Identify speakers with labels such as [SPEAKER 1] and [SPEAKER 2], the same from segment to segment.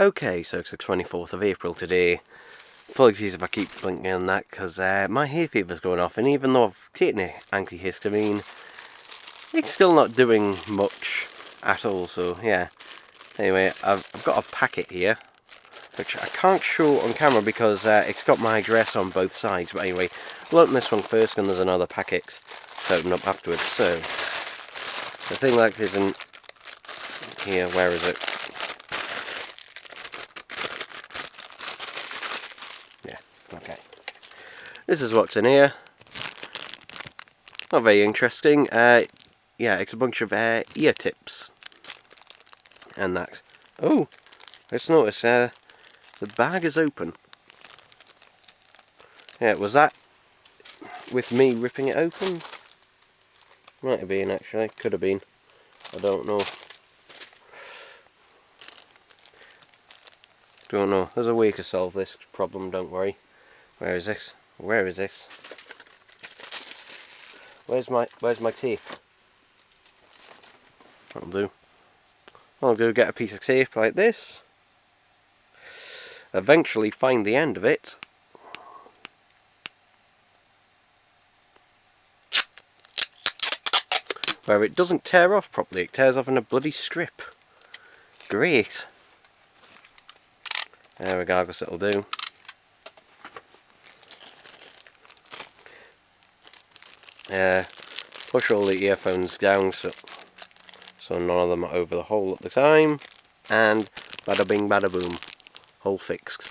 [SPEAKER 1] Okay, so it's the 24th of April today. Apologies if I keep blinking on that, because my hay fever's going off, and even though I've taken an antihistamine, it's still not doing much at all, so yeah. Anyway, I've got a packet here, which I can't show on camera because it's got my address on both sides, but anyway, I'll open this one first, and there's another packet to open up afterwards. So, the thing that isn't here, where is it? Yeah, okay. This is what's in here. Not very interesting. Yeah, it's a bunch of ear tips. And that. Oh, let's notice the bag is open. Yeah, was that with me ripping it open? Might have been, actually. Could have been. I don't know. Don't know. There's a way to solve this problem, don't worry. Where is this? Where is this? Where's my tape? That'll do. I'll go get a piece of tape like this. Eventually find the end of it. Where it doesn't tear off properly, it tears off in a bloody strip. Great. There we go, I guess it'll do. Push all the earphones down so none of them are over the hole at the time. And bada bing bada boom. Hole fixed.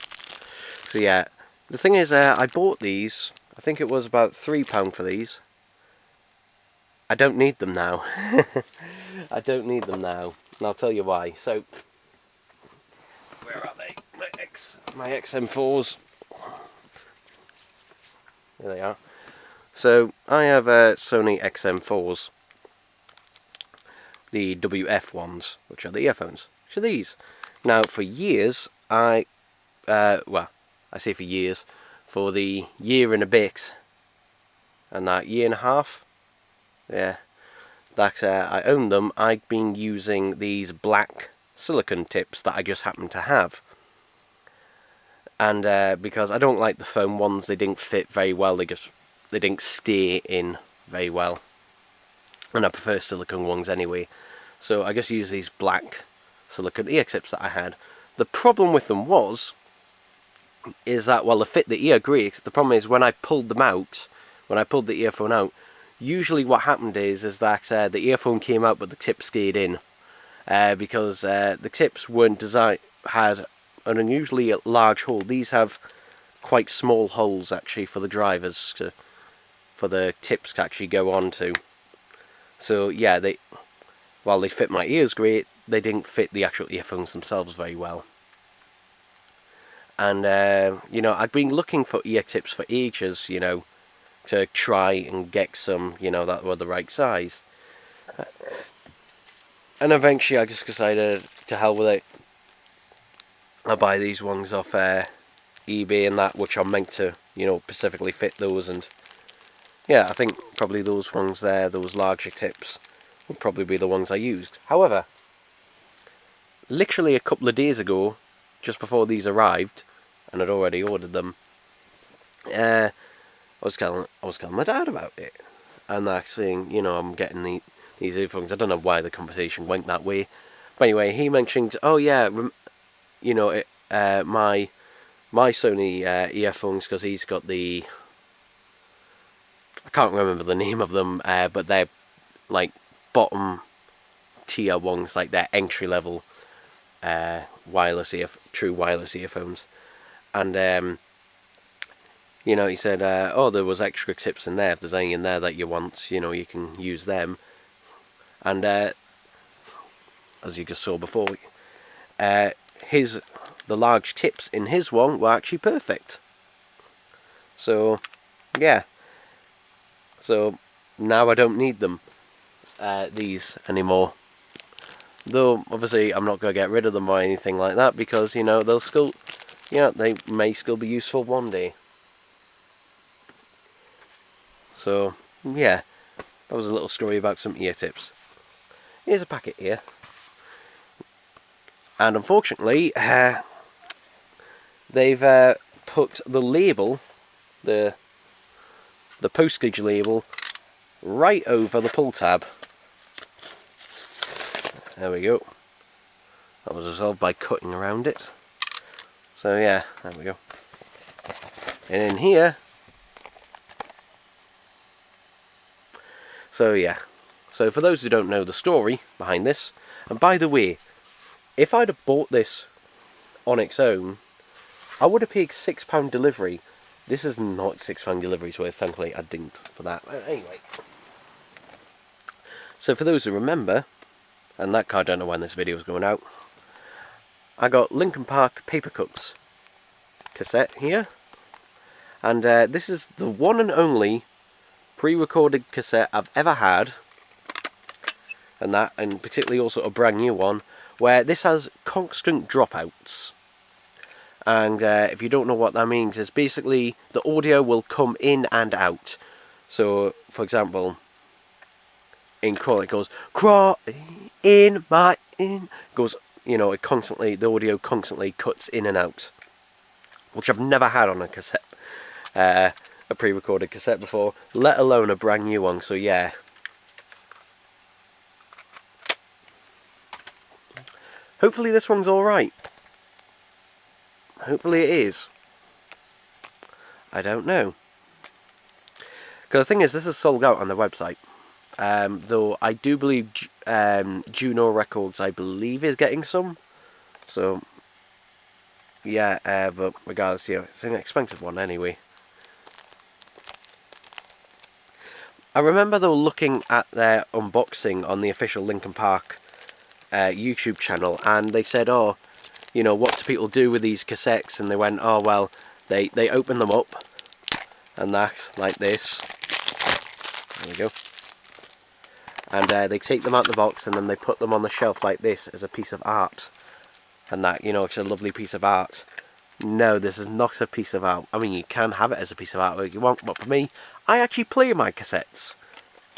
[SPEAKER 1] So yeah, the thing is I bought these, I think it was about £3 for these. I don't need them now. I don't need them now, and I'll tell you why. So, where are they? My XM4s. There they are. So, I have Sony XM4s. The WF ones, which are the earphones. Which are these. Now, for years, well, I say for years, for the year and a bit, and that year and a half, yeah, that I owned them, I'd been using these black silicone tips that I just happened to have. And because I don't like the foam ones, they didn't fit very well, they didn't stay in very well. And I prefer silicone ones anyway. So I just used these black silicone ear tips that I had. The problem with them is that, well, they fit the ear great. The problem is when I pulled them out, when I pulled the earphone out, usually what happened is that the earphone came out but the tip stayed in. Because the tips weren't had an unusually large hole. These have quite small holes actually for the drivers, for the tips to actually go onto. So yeah, while they fit my ears great, they didn't fit the actual earphones themselves very well. And you know, I'd been looking for ear tips for ages, you know, to try and get some, you know, that were the right size. And eventually I just decided to hell with it. I'll buy these ones off eBay and that, which are meant to, you know, specifically fit those. And yeah, I think probably those ones there, those larger tips, would probably be the ones I used. However, literally a couple of days ago, just before these arrived, and I'd already ordered them, I was telling my dad about it, and saying, you know, I'm getting these earphones. I don't know why the conversation went that way, but anyway, he mentioned, oh yeah, you know, my Sony earphones, because he's got the, I can't remember the name of them, but they're like bottom tier ones, like they're entry level true wireless earphones. And you know, he said, oh, there was extra tips in there. If there's any in there that you want, you know, you can use them. And as you just saw before, the large tips in his one were actually perfect. So yeah, so now I don't need them, these anymore. Though obviously I'm not going to get rid of them or anything like that, because, you know, they'll still, you know, they may still be useful one day. So yeah, that was a little story about some ear tips. Here's a packet here. And unfortunately, they've put the label, the postage label, right over the pull tab. There we go. That was resolved by cutting around it. So yeah, there we go. And in here, so yeah. So for those who don't know the story behind this, and by the way, if I'd have bought this on its own, I would have paid £6 delivery. This is not £6 delivery's worth, thankfully I didn't for that. Anyway. So for those who remember, and that card, I don't know when this video is going out, I got Linkin Park Paper Cuts cassette here. And this is the one and only pre-recorded cassette I've ever had. And particularly also a brand new one, where this has constant dropouts. And if you don't know what that means, is basically the audio will come in and out. So, for example, in Crawl it goes, crawl in my in, goes, you know, the audio constantly cuts in and out. Which I've never had on a cassette, a pre-recorded cassette before, let alone a brand new one, so yeah. Hopefully this one's alright. Hopefully it is. I don't know. Because the thing is, this is sold out on the website. Though I do believe Juno Records, I believe, is getting some. So, yeah, but regardless, you know, it's an expensive one anyway. I remember though looking at their unboxing on the official Linkin Park YouTube channel, and they said, oh, you know, what do people do with these cassettes? And they went, oh well, they open them up and that, like this. There we go. And they take them out the box and then they put them on the shelf like this as a piece of art. And that, you know, it's a lovely piece of art. No, this is not a piece of art. I mean, you can have it as a piece of artwork if you want, but for me, I actually play my cassettes.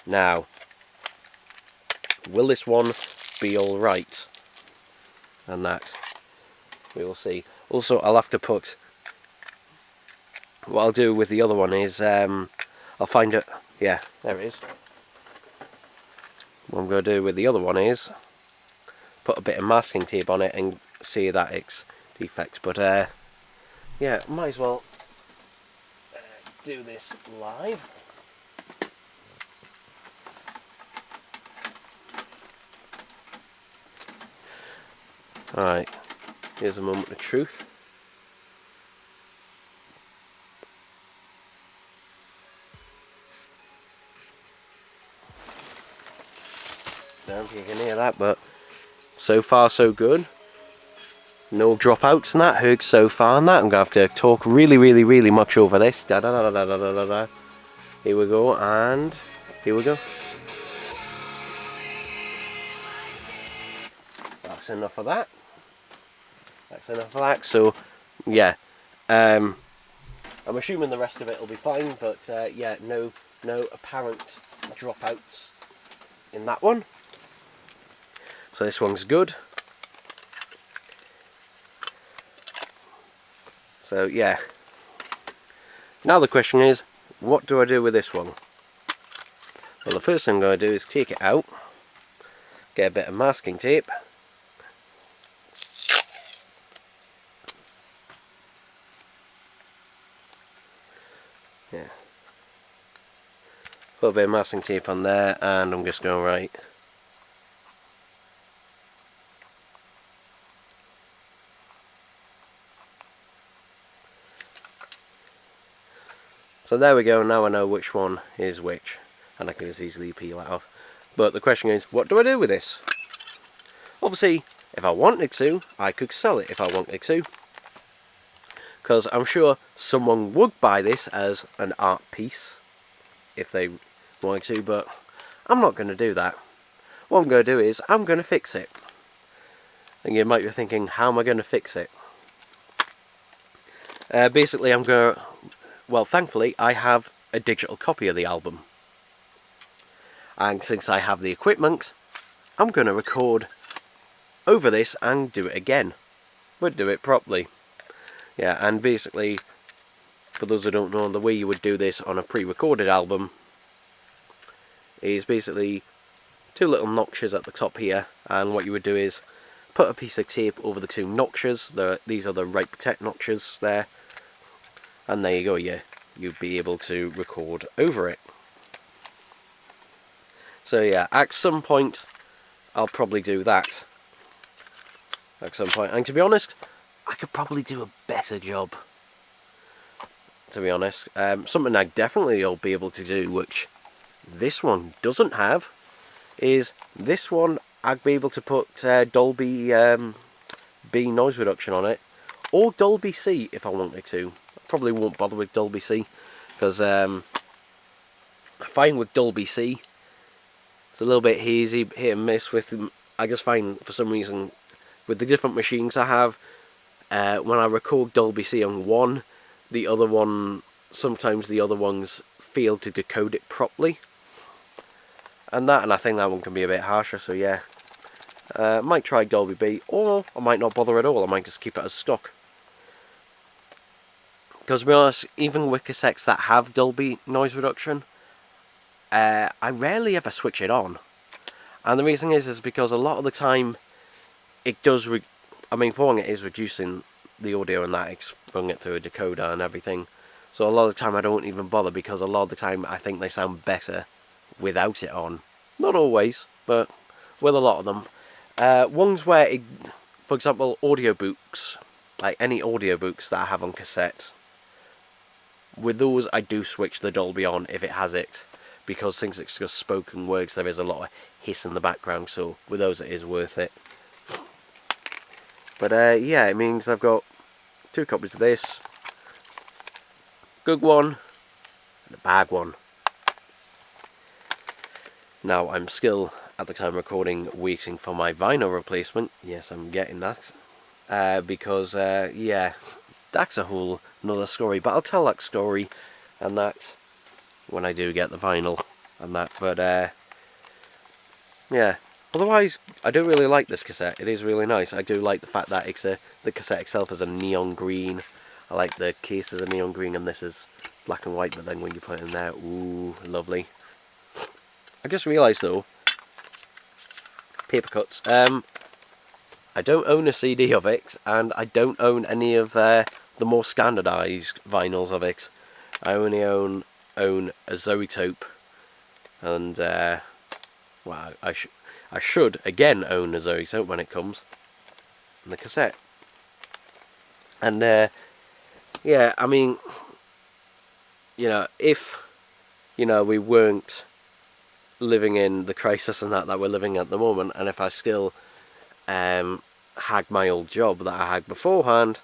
[SPEAKER 1] Now, will this one be alright? And that, we will see. Also, I'll have to put, what I'll do with the other one is, I'll find it, yeah, there it is. What I'm going to do with the other one is, put a bit of masking tape on it and see that it's defects. But, yeah, might as well do this live. Alright, here's a moment of truth. I don't know if you can hear that, but so far so good. No dropouts and that, heard so far and that. I'm going to have to talk really much over this. Da da da da da da da da. Here we go, and here we go. That's enough of that. That's enough of that. So, yeah. I'm assuming the rest of it will be fine, but yeah, no apparent dropouts in that one. So this one's good. So yeah. Now the question is, what do I do with this one? Well, the first thing I'm going to do is take it out, get a bit of masking tape. Yeah. Put a bit of masking tape on there, and I'm just going right. So there we go, now I know which one is which, and I can just easily peel that off. But the question is, what do I do with this? Obviously, if I wanted to, I could sell it if I wanted to. Because I'm sure someone would buy this as an art piece, if they wanted to, but I'm not going to do that. What I'm going to do is, I'm going to fix it. And you might be thinking, how am I going to fix it? Basically, I'm going to... Well, thankfully, I have a digital copy of the album. And since I have the equipment, I'm going to record over this and do it again, but do it properly. Yeah, and basically, for those who don't know, the way you would do this on a pre-recorded album is basically two little notches at the top here, and what you would do is put a piece of tape over the two notches. These are the Right Protect notches there, and there you go. You'd be able to record over it. So yeah, at some point I'll probably do that. At some point, and to be honest, I could probably do a better job. To be honest, something I definitely will be able to do, which this one doesn't have, is this one. I'd be able to put Dolby B noise reduction on it, or Dolby C if I wanted to. I probably won't bother with Dolby C, because I find with Dolby C it's a little bit hazy, hit and miss with. I just find for some reason with the different machines I have, when I record Dolby C on one, the other one, sometimes the other ones fail to decode it properly. And I think that one can be a bit harsher, so yeah. I might try Dolby B, or I might not bother at all, I might just keep it as stock. Because to be honest, even with cassettes that have Dolby noise reduction, I rarely ever switch it on. And the reason is because a lot of the time, it does, I mean, for one, it is reducing the audio and that, it's running it through a decoder and everything. So a lot of the time I don't even bother, because a lot of the time I think they sound better without it on. Not always, but with a lot of them. Ones where, for example, audiobooks, like any audiobooks that I have on cassette, with those I do switch the Dolby on if it has it, because since it's just spoken words there is a lot of hiss in the background, so with those it is worth it. But yeah, it means I've got 2 copies of this, good one and a bad one. Now I'm still, at the time of recording, waiting for my vinyl replacement. Yes, I'm getting that. Because, yeah, that's a whole another story. But I'll tell that story and that when I do get the vinyl and that. But, yeah. Otherwise, I do really like this cassette. It is really nice. I do like the fact that the cassette itself is a neon green. I like the case is a neon green and this is black and white. But then when you put it in there, ooh, lovely. I just realised though, paper cuts. I don't own a CD of it, and I don't own any of the more standardised vinyls of it. I only own a Zoetope, and well, I should again own a Zoetope when it comes, and the cassette. And yeah, I mean, you know, if we weren't living in the crisis and that we're living at the moment, and if I still had my old job that I had beforehand,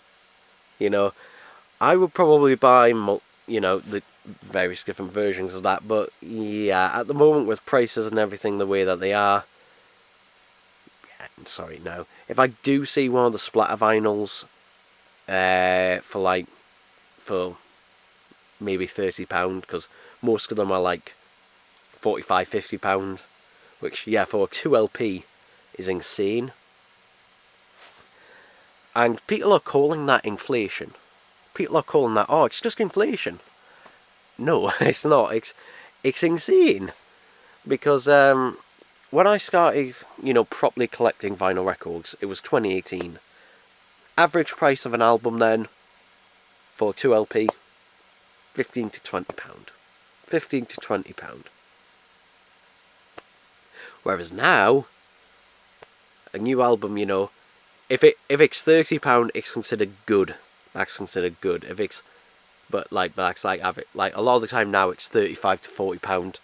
[SPEAKER 1] I would probably buy the various different versions of that. But yeah, at the moment with prices and everything the way that they are, yeah, sorry, no. If I do see one of the splatter vinyls for maybe £30, because most of them are like £45-50, which, yeah, for a 2LP is insane. And people are calling that inflation. People are calling that, oh, it's just inflation. No, it's not. It's insane. Because when I started, properly collecting vinyl records, it was 2018. Average price of an album then, for 2LP, £15 to £20. £15 to £20. Whereas now, a new album, if it's £30, it's considered good. That's considered good. That's like average. Like a lot of the time now, it's £35 to £40,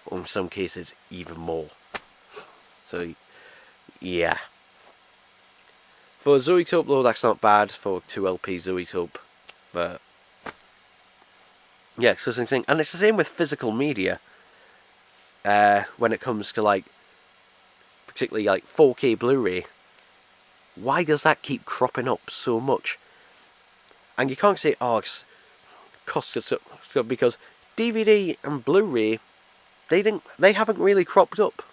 [SPEAKER 1] or in some cases even more. So, yeah. For a Zoetope though, that's not bad for 2LP Zoetope, but yeah, it's just insane. And it's the same with physical media. When it comes to particularly 4K Blu-ray, why does that keep cropping up so much? And you can't say, oh, it's cost us so, because DVD and Blu-ray, they haven't really cropped up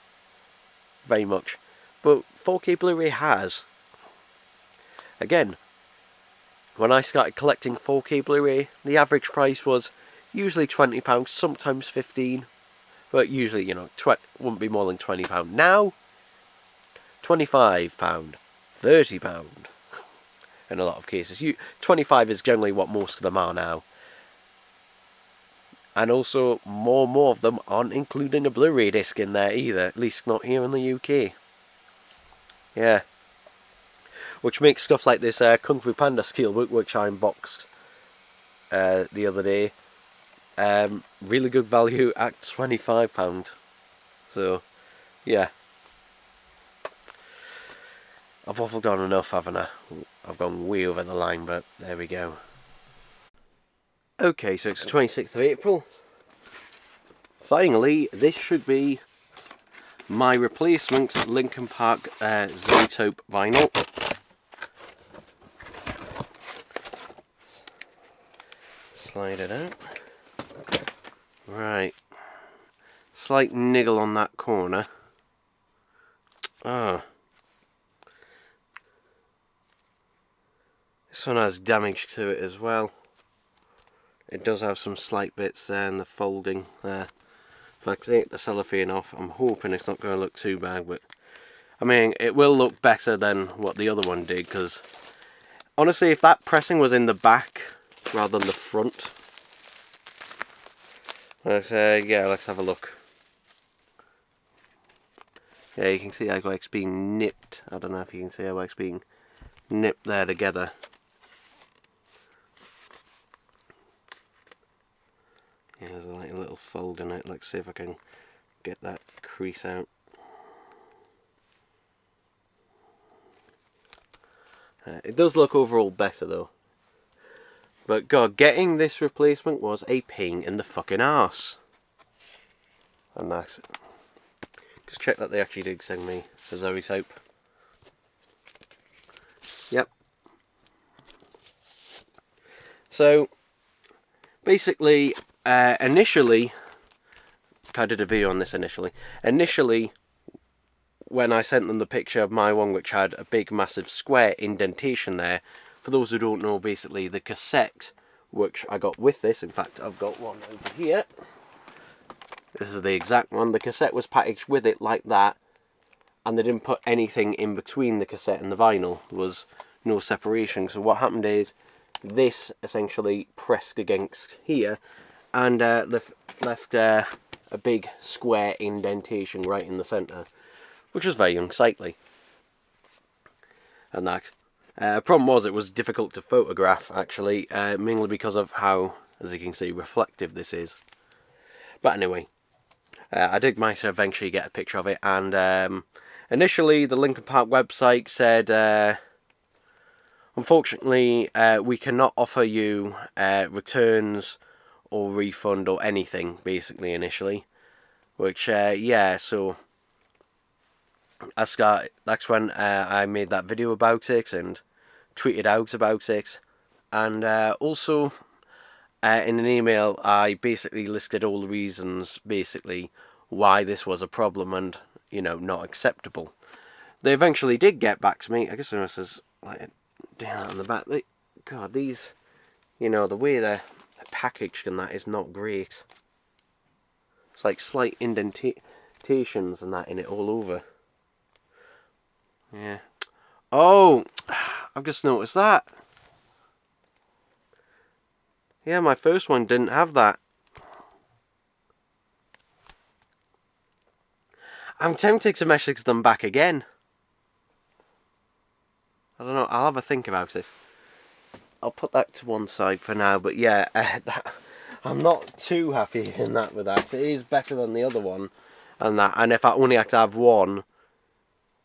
[SPEAKER 1] very much. But 4K Blu-ray has. Again, when I started collecting 4K Blu-ray, the average price was usually £20, sometimes 15, but usually, you know, wouldn't be more than £20. Now, £25, £30 in a lot of cases. 25 is generally what most of them are now. And also, more and more of them aren't including a Blu-ray disc in there either, at least not here in the UK. Yeah. Which makes stuff like this Kung Fu Panda Steelbook, which I unboxed the other day, really good value at £25. So, yeah. I've waffled on enough, haven't I? I've gone way over the line, but there we go. Okay, so it's the 26th of April. Finally, this should be my replacement Linkin Park Zoetrope vinyl. Slide it out. Right. Slight niggle on that corner. Ah. This one has damage to it as well. It does have some slight bits there in the folding there. If I take the cellophane off, I'm hoping it's not going to look too bad, but I mean, it will look better than what the other one did, because honestly, if that pressing was in the back rather than the front, let's have a look. Yeah, you can see how it's being nipped. I don't know if you can see how it's being nipped there together. Yeah, there's like a little fold in it. Let's see if I can get that crease out. It does look overall better though. But God, getting this replacement was a pain in the fucking arse. And that's it. Just check that they actually did send me a Zoetrope. Yep. So, basically, initially, I did a video on this initially. Initially, when I sent them the picture of my one, which had a big massive square indentation there, for those who don't know, basically the cassette which I got with this, in fact I've got one over here, this is the exact one, the cassette was packaged with it like that, and they didn't put anything in between the cassette and the vinyl. There was no separation. So what happened is, this essentially pressed against here, and left a big square indentation right in the centre, which was very unsightly. And that problem was, it was difficult to photograph actually, mainly because of how, as you can see, reflective this is. But anyway, I did manage to eventually get a picture of it, and initially the Linkin Park website said, unfortunately, we cannot offer you returns or refund or anything, basically, initially. Which, yeah, so that's when I made that video about it and tweeted out about it. And also, in an email, I basically listed all the reasons, basically, why this was a problem and, you know, not acceptable. They eventually did get back to me. I guess this is like down on the back. God, these, you know, the way they're packaged and that is not great. It's like slight indentations and that in it all over. Yeah. Oh, I've just noticed that. Yeah, my first one didn't have that. I'm tempted to message them back again. I don't know, I'll have a think about this. I'll put that to one side for now, but yeah, I'm not too happy in that with that. It is better than the other one, and that. And if I only had to have one,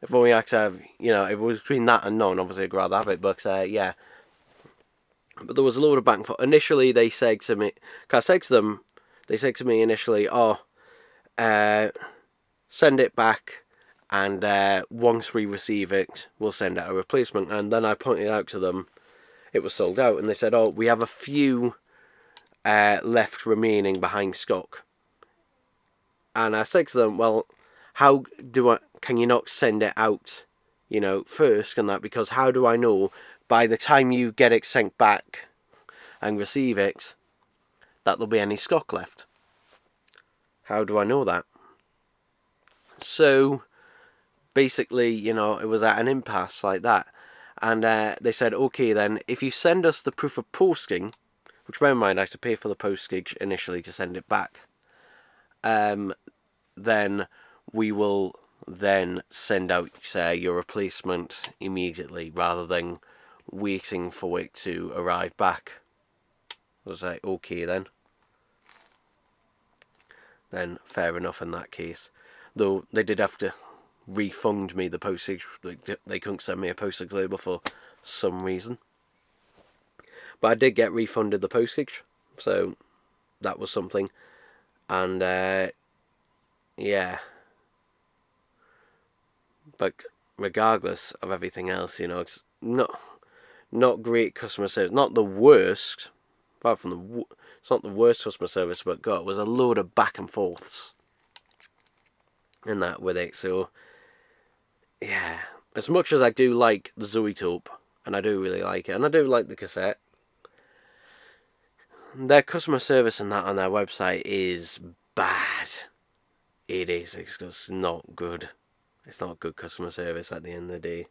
[SPEAKER 1] if I only had to have, you know, if it was between that and none, obviously I'd rather have it. But yeah. But there was a load of back and forth. Initially, they said to me, cause I said to them, they said to me initially, oh, send it back, and once we receive it, we'll send out a replacement. And then I pointed out to them, it was sold out, and they said, oh, we have a few left remaining behind stock. And I said to them, well, how can you not send it out first and that, because how do I know by the time you get it sent back and receive it that there'll be any stock left? How do I know that? So basically, it was at an impasse like that. And they said, okay, then, if you send us the proof of posting, which bear in mind, I had to pay for the postage initially to send it back, then we will then send out, say, your replacement immediately, rather than waiting for it to arrive back. I was like, okay, then. Then fair enough in that case. Though they did have to refund me the postage. They couldn't send me a postage label for some reason. But I did get refunded the postage, so that was something. And yeah. But regardless of everything else, it's not great customer service. Not the worst. Apart from it's not the worst customer service, but God, it was a load of back and forths in that with it. So yeah, as much as I do like the Zoetope, and I do really like it, and I do like the cassette, their customer service and that on their website is bad. It is. It's just not good. It's not good customer service at the end of the day.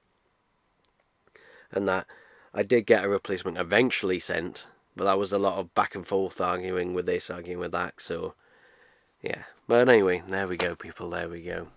[SPEAKER 1] And that I did get a replacement eventually sent, but that was a lot of back and forth arguing with this, arguing with that. So yeah. But anyway, there we go, people. There we go.